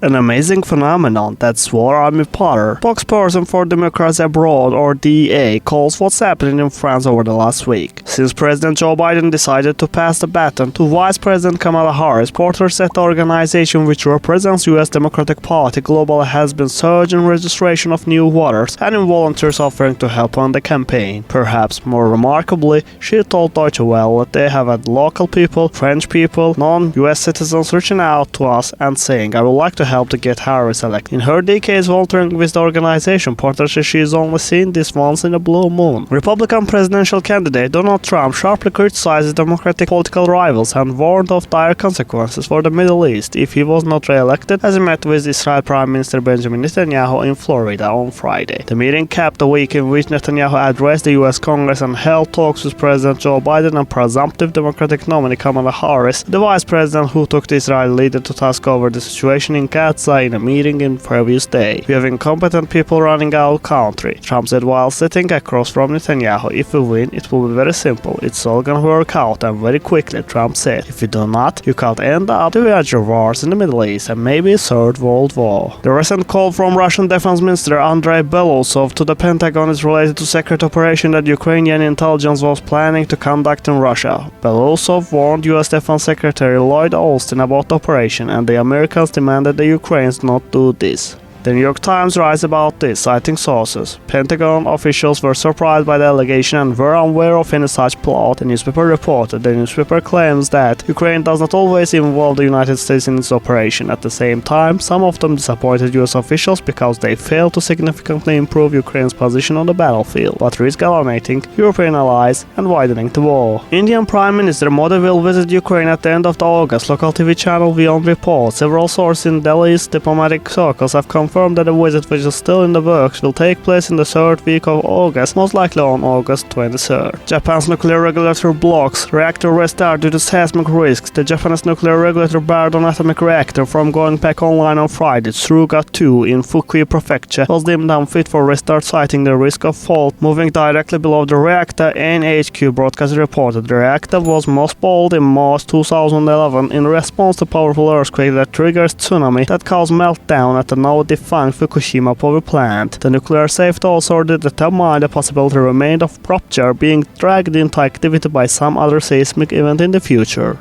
An amazing phenomenon, that's what I'm a Potter, spokesperson for Democrats Abroad or DEA, calls what's happening in France over the last week. Since President Joe Biden decided to pass the baton to Vice President Kamala Harris, Porter said the organization which represents U.S. Democratic Party globally has been surging registration of new voters and in volunteers offering to help on the campaign. Perhaps more remarkably, she told Deutsche Welle that they have had local people, French people, non-U.S. citizens reaching out to us and saying, "I would like to help to get Harris elected." In her decades volunteering with the organization, Porter says she has only seen this once in a blue moon. Republican presidential candidate Donald Trump sharply criticizes Democratic political rivals and warned of dire consequences for the Middle East if he was not re-elected, as he met with Israel Prime Minister Benjamin Netanyahu in Florida on Friday. The meeting capped a week in which Netanyahu addressed the U.S. Congress and held talks with President Joe Biden and presumptive Democratic nominee Kamala Harris, the vice president who took the Israeli leader to task over the situation in Gaza in a meeting in previous day. "We have incompetent people running our country," Trump said while sitting across from Netanyahu. "If we win, it will be very simple. It's all gonna work out and very quickly," Trump said. "If we do not, you could end up with major wars in the Middle East and maybe a third world war." The recent call from Russian Defense Minister Andrei Belousov to the Pentagon is related to secret operation that Ukrainian intelligence was planning to conduct in Russia. Belousov warned U.S. Defense Secretary Lloyd Austin about the operation, and the Americans demanded the Ukrainians not do this. The New York Times writes about this, citing sources. Pentagon officials were surprised by the allegation and were unaware of any such plot, the newspaper reported. The newspaper claims that Ukraine does not always involve the United States in its operation. At the same time, some of them disappointed US officials because they failed to significantly improve Ukraine's position on the battlefield, but risk alienating European allies and widening the war. Indian Prime Minister Modi will visit Ukraine at the end of August, local TV channel Beyond reports. Several sources in Delhi's diplomatic circles have confirmed that a visit, which is still in the works, will take place in the third week of August, most likely on August 23rd. Japan's nuclear regulator blocks reactor restart due to seismic risks. The Japanese nuclear regulator barred an atomic reactor from going back online on Friday. Tsuruga 2 in Fukui Prefecture was deemed unfit for restart, citing the risk of fault moving directly below the reactor, NHQ broadcast reported. The reactor was mothballed in March 2011 in response to a powerful earthquake that triggers tsunami that caused meltdown at the now defunct Fukushima power plant. The nuclear safety authority determined the possibility remained of rupture being dragged into activity by some other seismic event in the future.